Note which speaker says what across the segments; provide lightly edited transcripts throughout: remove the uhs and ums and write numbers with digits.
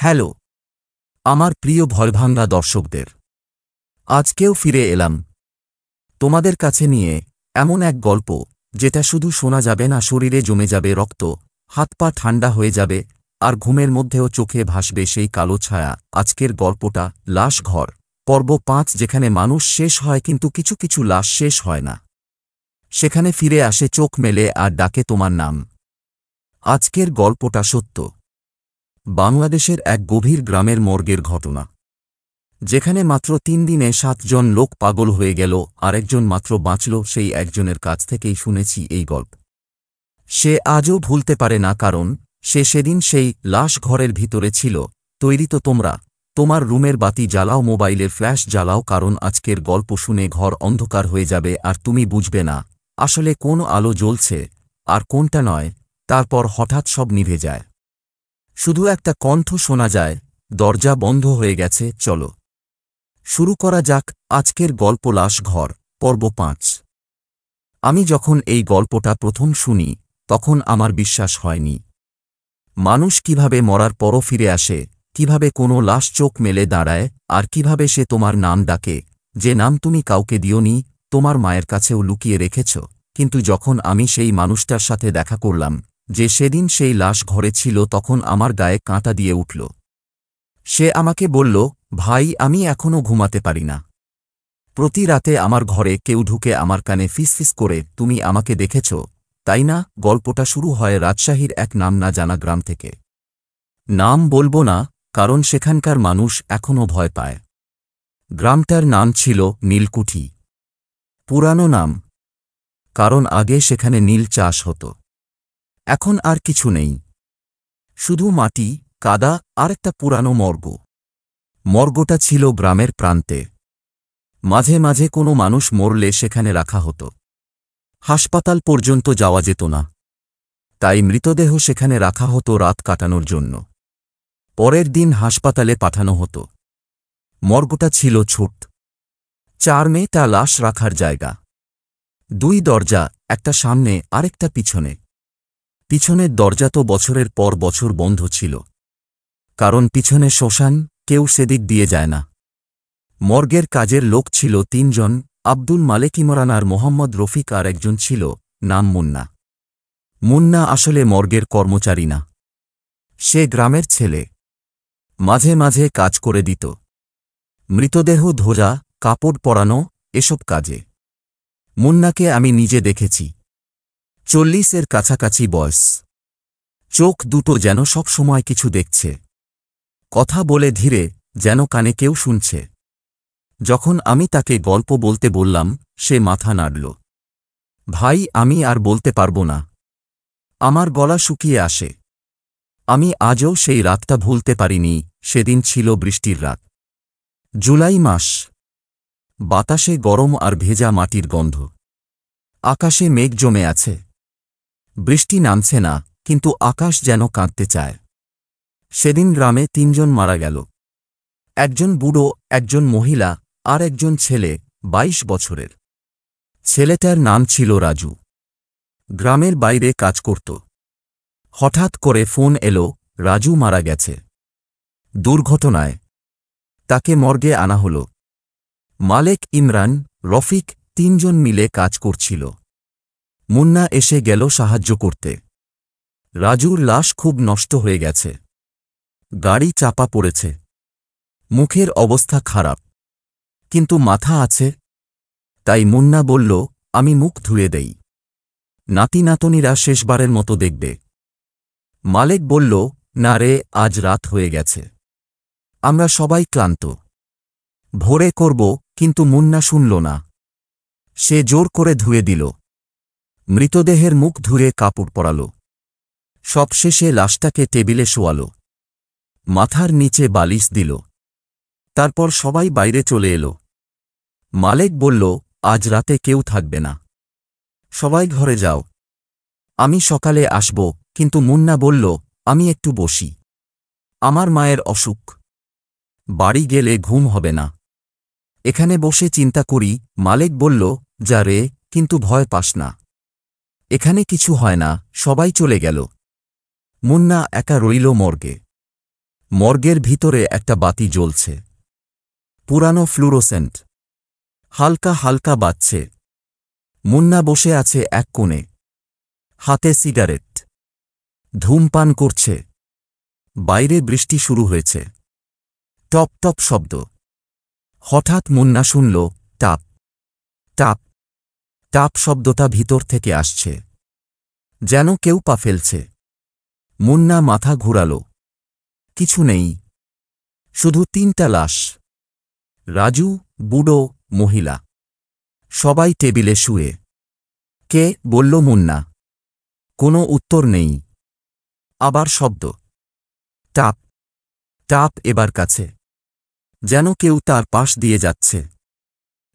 Speaker 1: Hello আমার প্রিয় ভয়ভাঙ্গা দর্শকদের, আজকেও ফিরে এলাম তোমাদের কাছে নিয়ে এমন এক গল্প যেটা শুধু শোনা যাবে না, শরীরে জমে যাবে রক্ত, হাত পা ঠান্ডা হয়ে যাবে, আর ঘুমের মধ্যেও চোখে ভাসবে সেই কালো ছায়া। আজকের গল্পটা লাশ ঘর পর্ব ৫, যেখানে মানুষ শেষ হয় কিন্তু কিছু কিছু লাশ শেষ হয় না। সেখানে ফিরে আসে চোখ মেলে আর ডাকে তোমার নাম। আজকের গল্পটা সত্য, বাংলাদেশের এক গভীর গ্রামের মর্গের ঘটনা, যেখানে মাত্র ৩ দিনে ৭ জন লোক পাগল হয়ে গেল আর একজন মাত্র বাঁচল। সেই একজনের কাছ থেকেই শুনেছি এই গল্প। সে আজও ভুলতে পারে না, কারণ সে সেদিন সেই লাশ ঘরের ভিতরে ছিল। তৈরি তো তোমরা? তোমার রুমের বাতি জ্বালাও, মোবাইলের ফ্ল্যাশ জ্বালাও, কারণ আজকের গল্প শুনে ঘর অন্ধকার হয়ে যাবে আর তুমি বুঝবে না আসলে কোন আলো জ্বলছে আর কোনটা নয়। তারপর হঠাৎ সব নিভে যায়, শুধু একটা কণ্ঠ শোনা যায়, দরজা বন্ধ হয়ে গেছে। চলো শুরু করা যাক আজকের গল্প লাশ ঘর পর্ব ৫। আমি যখন এই গল্পটা প্রথম শুনি তখন আমার বিশ্বাস হয়নি। মানুষ কিভাবে মরার পরও ফিরে আসে, কিভাবে কোনো লাশ চোখ মেলে দাঁড়ায়, আর কিভাবে সে তোমার নাম ডাকে, যে নাম তুমি কাউকে দিওনি, তোমার মায়ের কাছেও লুকিয়ে রেখেছ। কিন্তু যখন আমি সেই মানুষটার সাথে দেখা করলাম, যে সেদিন সেই লাশ ঘরে ছিল, তখন আমার গায়ে কাঁটা দিয়ে উঠল। সে আমাকে বলল, ভাই, আমি এখনও ঘুমাতে পারি না। প্রতি রাতে আমার ঘরে কেউ ঢুকে আমার কানে ফিসফিস করে, তুমি আমাকে দেখেছ, তাই না? গল্পটা শুরু হয় রাজশাহীর এক নাম না জানা গ্রাম থেকে। নাম বলবো না, কারণ সেখানকার মানুষ এখনও ভয় পায়। গ্রামটার নাম ছিল নীলকুঠি। পুরানো নাম, কারণ আগে সেখানে নীল চাষ হতো। এখন আর কিছু নেই, শুধু মাটি, কাদা আর একটা পুরানো মর্গ। মর্গটা ছিল গ্রামের প্রান্তে। মাঝে মাঝে কোনো মানুষ মরলে সেখানে রাখা হতো। হাসপাতাল পর্যন্ত যাওয়া যেত না, তাই মৃতদেহ সেখানে রাখা হতো রাত কাটানোর জন্য। পরের দিন হাসপাতালে পাঠানো হতো। মর্গটা ছিল ছোট, ৪ মেয়েটা লাশ রাখার জায়গা। ২ দরজা, একটা সামনে আরেকটা পিছনে। পিছনের দরজা তো বছরের পর বছর বন্ধ ছিল, কারণ পিছনে শ্মশান, কেউ সেদিক দিয়ে যায় না। মর্গের কাজের লোক ছিল ৩ জন, আব্দুল মালেক, ইমরান আর মোহাম্মদ রফিক, আর একজন ছিল নাম মুন্না। মুন্না আসলে মর্গের কর্মচারী না, সে গ্রামের ছেলে। মাঝে মাঝে কাজ করে দিত, মৃতদেহ ধোয়া, কাপড় পরানো, এসব কাজে। মুন্নাকে আমি নিজে দেখেছি, ৪০-এর কাছাকাছি বয়স। চোখ দুটো যেন সব সময় কিছু দেখছে, কথা বলে ধীরে, যেন কানে কেউ শুনছে। যখন আমি তাকে গল্প বলতে বললাম, সে মাথা নাড়ল। ভাই, আমি আর বলতে পারব না, আমার গলা শুকিয়ে আসে। আমি আজও সেই রাতটা ভুলতে পারিনি। সেদিন ছিল বৃষ্টির রাত, জুলাই মাস। বাতাসে গরম আর ভেজা মাটির গন্ধ। আকাশে মেঘ জমে আছে, বৃষ্টি নামছে না, কিন্তু আকাশ যেন কাঁদতে চায়। সেদিন গ্রামে ৩ জন মারা গেল, একজন বুড়ো, একজন মহিলা, আর একজন ছেলে ২২ বছরের। ছেলেটার নাম ছিল রাজু, গ্রামের বাইরে কাজ করত। হঠাৎ করে ফোন এলো, রাজু মারা গেছে দুর্ঘটনায়। তাকে মর্গে আনা হল। মালেক, ইমরান, রফিক ৩ জন মিলে কাজ করছিল। মুন্না এসে গেল সাহায্য করতে। রাজুর লাশ খুব নষ্ট হয়ে গেছে, গাড়ি চাপা পড়েছে, মুখের অবস্থা খারাপ, কিন্তু মাথা আছে। তাই মুন্না বলল, আমি মুখ ধুয়ে দেই, নাতি নাতনিরা শেষবারের মতো দেখবে। মালেক বলল, না রে, আজ রাত হয়ে গেছে, আমরা সবাই ক্লান্ত, ভোরে করব। কিন্তু মুন্না শুনল না, সে জোর করে ধুয়ে দিল। মৃতদেহের মুখ ধুয়ে কাপড় পরাল, সবশেষে লাশটাকে টেবিলে শোয়াল, মাথার নিচে বালিশ দিল। তারপর সবাই বাইরে চলে এলো। মালেক বলল, আজ রাতে কেউ থাকবে না, সবাই ঘরে যাও, আমি সকালে আসব। কিন্তু মুন্না বলল, আমি একটু বসি, আমার মায়ের অসুখ, বাড়ি গেলে ঘুম হবে না, এখানে বসে চিন্তা করি। মালেক বলল, যা রে, কিন্তু ভয় পাস না, এখানে কিছু হয় না। সবাই চলে গেল, মুন্না একা রইল মর্গে। মর্গের ভিতরে একটা বাতি জ্বলছে, পুরানো ফ্লুরোসেন্ট, হালকা হালকা বাজছে। মুন্না বসে আছে এক কোণে, হাতে সিগারেট, ধূমপান করছে। বাইরে বৃষ্টি শুরু হয়েছে, টপ টপ শব্দ। হঠাৎ মুন্না শুনল টাপ টাপ টাপ শব্দটা ভিতর থেকে আসছে, যেন কেউ পা ফেলছে। মুন্না মাথা ঘুরাল, কিছু নেই, শুধু 3টা লাশ। রাজু, বুড়ো, মহিলা, সবাই টেবিলে শুয়ে। কে? বলল মুন্না। কোনো উত্তর নেই। আবার শব্দ, টাপ টাপ, এবার কাছে, যেন কেউ তার পাশ দিয়ে যাচ্ছে।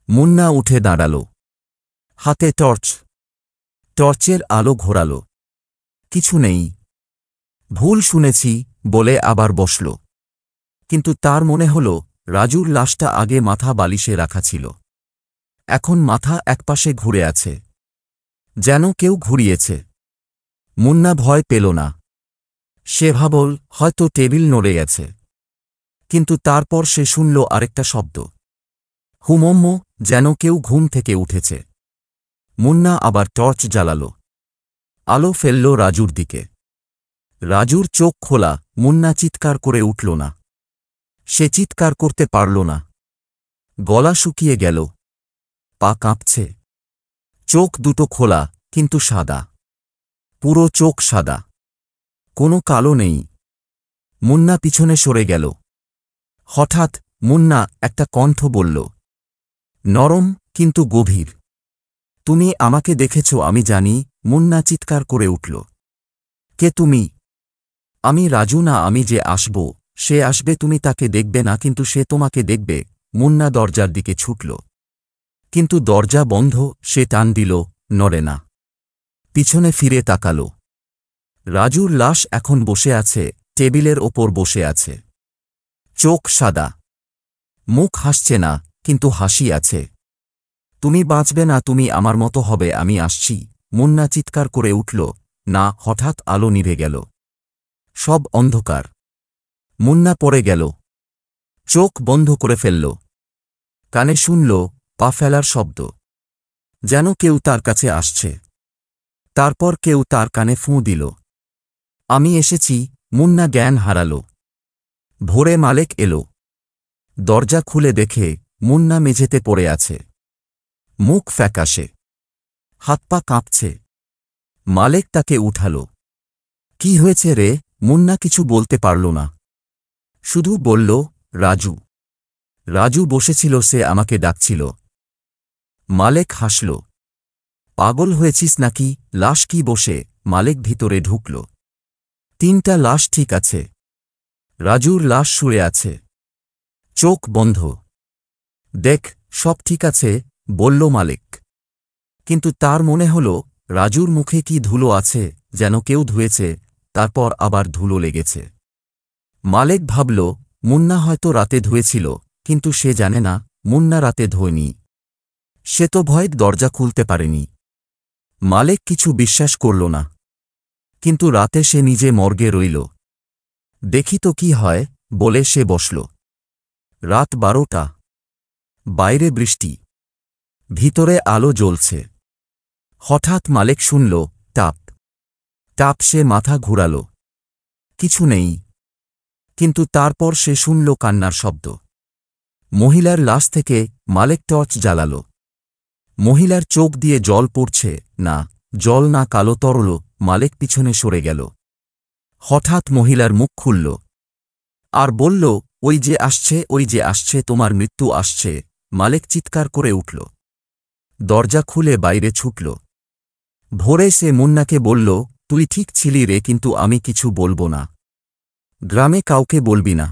Speaker 1: মুন্না উঠে দাঁড়াল, হাতে টর্চ। টর্চের আলো ঘোরাল, কিছু নেই। ভুল শুনেছি বলে আবার বসল। কিন্তু তার মনে হল রাজুর লাশটা আগে মাথা বালিশে রাখা ছিল, এখন মাথা একপাশে ঘুরে আছে, যেন কেউ ঘুরিয়েছে। মুন্না ভয় পেল না। সে ভাবল হয়তো টেবিল নড়ে গেছে। কিন্তু তারপর সে শুনল আরেকটা শব্দ, হুমম্ম, যেন কেউ ঘুম থেকে উঠেছে। মুন্না আবার টর্চ জ্বালাল, আলো ফেলল রাজুর দিকে। রাজুর চোখ খোলা। মুন্না চিৎকার করে উঠল না। সে চিৎকার করতে পারল না, গলা শুকিয়ে গেল, পা কাঁপছে। চোখ দুটো খোলা, কিন্তু সাদা, পুরো চোখ সাদা, কোনো কালো নেই। মুন্না পিছনে সরে গেল। হঠাৎ মুন্না একটা কণ্ঠ বলল, নরম কিন্তু গভীর, তুমি আমাকে দেখেছ আমি জানি। মুন্না চিৎকার করে উঠল, কে তুমি? আমি রাজু না, আমি যে আসব, সে আসবে, তুমি তাকে দেখবে না কিন্তু সে তোমাকে দেখবে। মুন্না দরজার দিকে ছুটল, কিন্তু দরজা বন্ধ। সে টান দিল, নড়ে না। পিছনে ফিরে তাকাল। রাজুর লাশ এখন বসে আছে, টেবিলের ওপর বসে আছে, চোখ সাদা, মুখ হাসছে না, কিন্তু হাসি আছে। তুমি বাঁচবে না, তুমি আমার মতো হবে, আমি আসছি। মুন্না চিৎকার করে উঠল, না। হঠাৎ আলো নিভে গেল, সব অন্ধকার। মুন্না পড়ে গেল, চোখ বন্ধ করে ফেলল। কানে শুনল পা ফেলার শব্দ, যেন কেউ তার কাছে আসছে। তারপর কেউ তার কানে ফুঁ দিল, আমি এসেছি। মুন্না জ্ঞান হারাল। ভোরে মালেক এলো। দরজা খুলে দেখে মুন্না মেঝেতে পড়ে আছে, মুখ ফ্যাকাশে, হাত পা কাঁপছে। মালেক তাকে উঠাল। কি হয়েছে রে? মুন্না কিছু বলতে পারল না, শুধু বলল, রাজু। রাজু বসেছিল, সে আমাকে ডাকছিল। মালেক হাসল, পাগল হয়েছিস নাকি? লাশ কি বসে? মালেক ভিতরে ঢুকল। 3টা লাশ ঠিক আছে। রাজুর লাশ শুয়ে আছে, চোখ বন্ধ। দেখ, সব ঠিক আছে, বলল মালেক। কিন্তু তার মনে হল রাজুর মুখে কি ধুলো আছে, যেন কেউ ধুয়েছে, তারপর আবার ধুলো লেগেছে। মালেক ভাবল মুন্না হয়তো রাতে ধুয়েছিল, কিন্তু সে জানে না মুন্না রাতে ধোয়নি। সে তো ভয়ে দরজা খুলতে পারেনি। মালেক কিছু বিশ্বাস করল না। কিন্তু রাতে সে নিজে মর্গে রইল। দেখি তো কি হয় বলে সে বসল। রাত 12টা, বাইরে বৃষ্টি, ভিতরে আলো জ্বলছে। হঠাৎ মালেক শুনল টাপ টাপ। সে মাথা ঘুরাল, কিছু নেই। কিন্তু তারপর সে শুনল কান্নার শব্দ। মহিলার লাশ থেকে। মালেক টর্চ জ্বালাল। মহিলার চোখ দিয়ে জল পড়ছে, না জল না, কালো তরল। মালেক পিছনে সরে গেল। হঠাৎ মহিলার মুখ খুলল আর বলল, ওই যে আসছে, ওই যে আসছে, তোমার মৃত্যু আসছে। মালেক চিৎকার করে উঠল, দরজা খুলে বাইরে ছুটল। ভোরে সে মুন্নাকে বলল, তুই ঠিক ছিলি রে, কিন্তু আমি কিছু বলবো না। গ্রামে কাউকে বলবি না,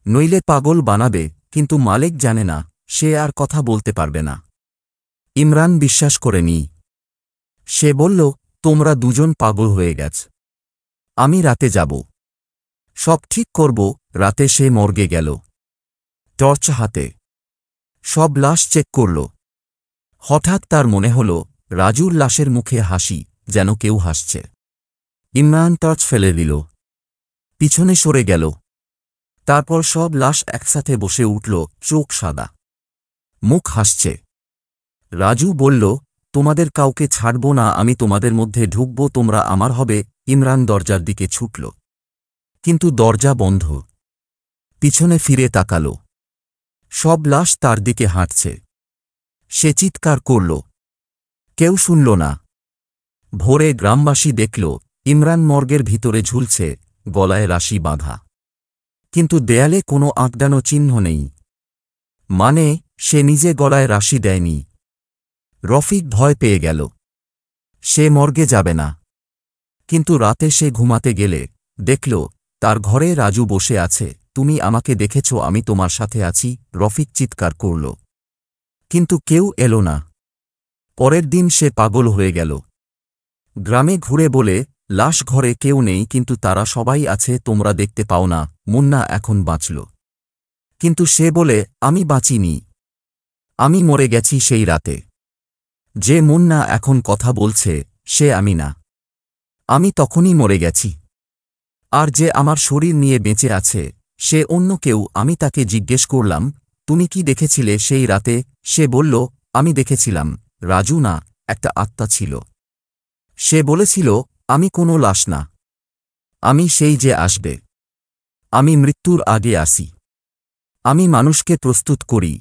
Speaker 1: নইলে পাগল বানাবে। কিন্তু মালেক জানে না, সে আর কথা বলতে পারবে না। ইমরান বিশ্বাস করেনি। সে বলল, তোমরা দুজন পাগল হয়ে গেছ। আমি রাতে যাব, সব ঠিক করব। রাতে সে মর্গে গেল, টর্চ হাতে, সব লাশ চেক করল। হঠাৎ তার মনে হল রাজুর লাশের মুখে হাসি, যেন কেউ হাসছে। ইমরান টর্চ ফেলে দিল, পিছনে সরে গেল। তারপর সব লাশ একসাথে বসে উঠল, চোখ সাদা, মুখ হাসছে। রাজু বলল, তোমাদের কাউকে ছাড়ব না, আমি তোমাদের মধ্যে ঢুকব, তোমরা আমার হবে। ইমরান দরজার দিকে ছুটল, কিন্তু দরজা বন্ধ। পিছনে ফিরে তাকাল, সব লাশ তার দিকে হাঁটছে। সে চিৎকার করল, কেউ শুনল না। ভোরে গ্রামবাসী দেখল ইমরান মর্গের ভিতরে ঝুলছে, গলায় রাশি বাঁধা, কিন্তু দেয়ালে কোনো আঁকড়ানো চিহ্ন নেই। মানে সে নিজে গলায় রাশি দেয়নি। রফিক ভয় পেয়ে গেল, সে মর্গে যাবে না। কিন্তু রাতে সে ঘুমাতে গেলে দেখল তার ঘরে রাজু বসে আছে। তুমি আমাকে দেখেছ, আমি তোমার সাথে আছি, রফিক চিৎকার করল। কিন্তু কেউ এলো না। পরের দিন সে পাগল হয়ে গেল। গ্রামে ঘুরে বলে, লাশ ঘরে কেউ নেই, কিন্তু তারা সবাই আছে, তোমরা দেখতে পাও না। মুন্না এখন বাঁচল, কিন্তু সে বলে, আমি বাঁচিনি, আমি মরে গেছি সেই রাতে। যে মুন্না এখন কথা বলছে সে আমি না, আমি তখনই মরে গেছি। আর যে আমার শরীর নিয়ে বেঁচে আছে সে অন্য কেউ। আমি তাকে জিজ্ঞেস করলাম, তুমি কি দেখেছিলে সেই রাতে? সে বলল, আমি দেখেছিলাম রাজু না, একটা আত্মা ছিল। সে বলেছিল, আমি কোনো লাশ না, আমি সেই যে আসবে। আমি মৃত্যুর আগে আসি, আমি মানুষকে প্রস্তুত করি।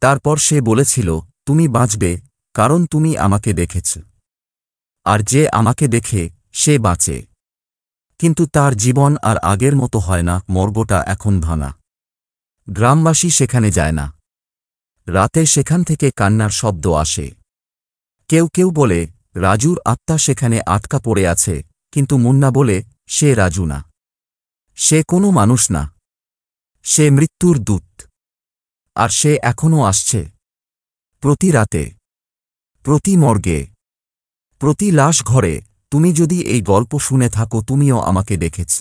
Speaker 1: তারপর সে বলেছিল, তুমি বাঁচবে, কারণ তুমি আমাকে দেখেছ। আর যে আমাকে দেখে সে বাঁচে। কিন্তু তার জীবন আর আগের মতো হয় না, মর্গটা এখন ভাঙা। গ্রামবাসী সেখানে যায় না। রাতে সেখান থেকে কান্নার শব্দ আসে। কেউ কেউ বলে, রাজুর আত্মা সেখানে আটকা পড়ে আছে, কিন্তু মুন্না বলে, সে রাজু না, সে কোনো মানুষ না, সে মৃত্যুর দূত। আর সে এখনও আসছে, প্রতি রাতে, প্রতি মর্গে, প্রতি লাশ ঘরে। তুমি যদি এই গল্প শুনে থাকো, তুমিও আমাকে দেখেছ।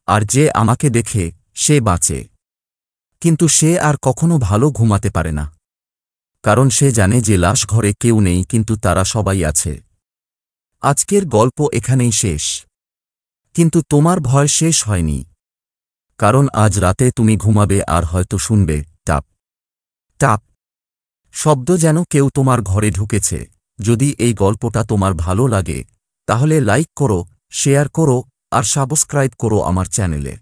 Speaker 1: আর যে আমাকে দেখে সে বাঁচে, কিন্তু সে আর কখনো ভালো ঘুমাতে পারে না, কারণ সে জানে যে লাশ ঘরে কেউ নেই, কিন্তু তারা সবাই আছে। আজকের গল্প এখানেই শেষ, কিন্তু তোমার ভয় শেষ হয়নি, কারণ আজ রাতে তুমি ঘুমাবে আর হয়তো শুনবে টাপ টাপ শব্দ, যেন কেউ তোমার ঘরে ঢুকেছে। যদি এই গল্পটা তোমার ভালো লাগে তাহলে লাইক করো, শেয়ার করো আর সাবস্ক্রাইব করো আমার চ্যানেলে,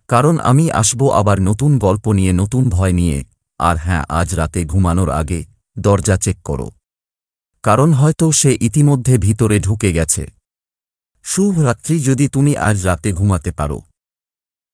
Speaker 1: কারণ আমি আসব আবার নতুন গল্প নিয়ে, নতুন ভয় নিয়ে। আর হ্যাঁ, আজ রাতে ঘুমানোর আগে দরজা চেক করো, কারণ হয়তো সে ইতিমধ্যে ভিতরে ঢুকে গেছে। শুভ রাত্রি যদি তুমি আজ রাতে ঘুমাতে পারো।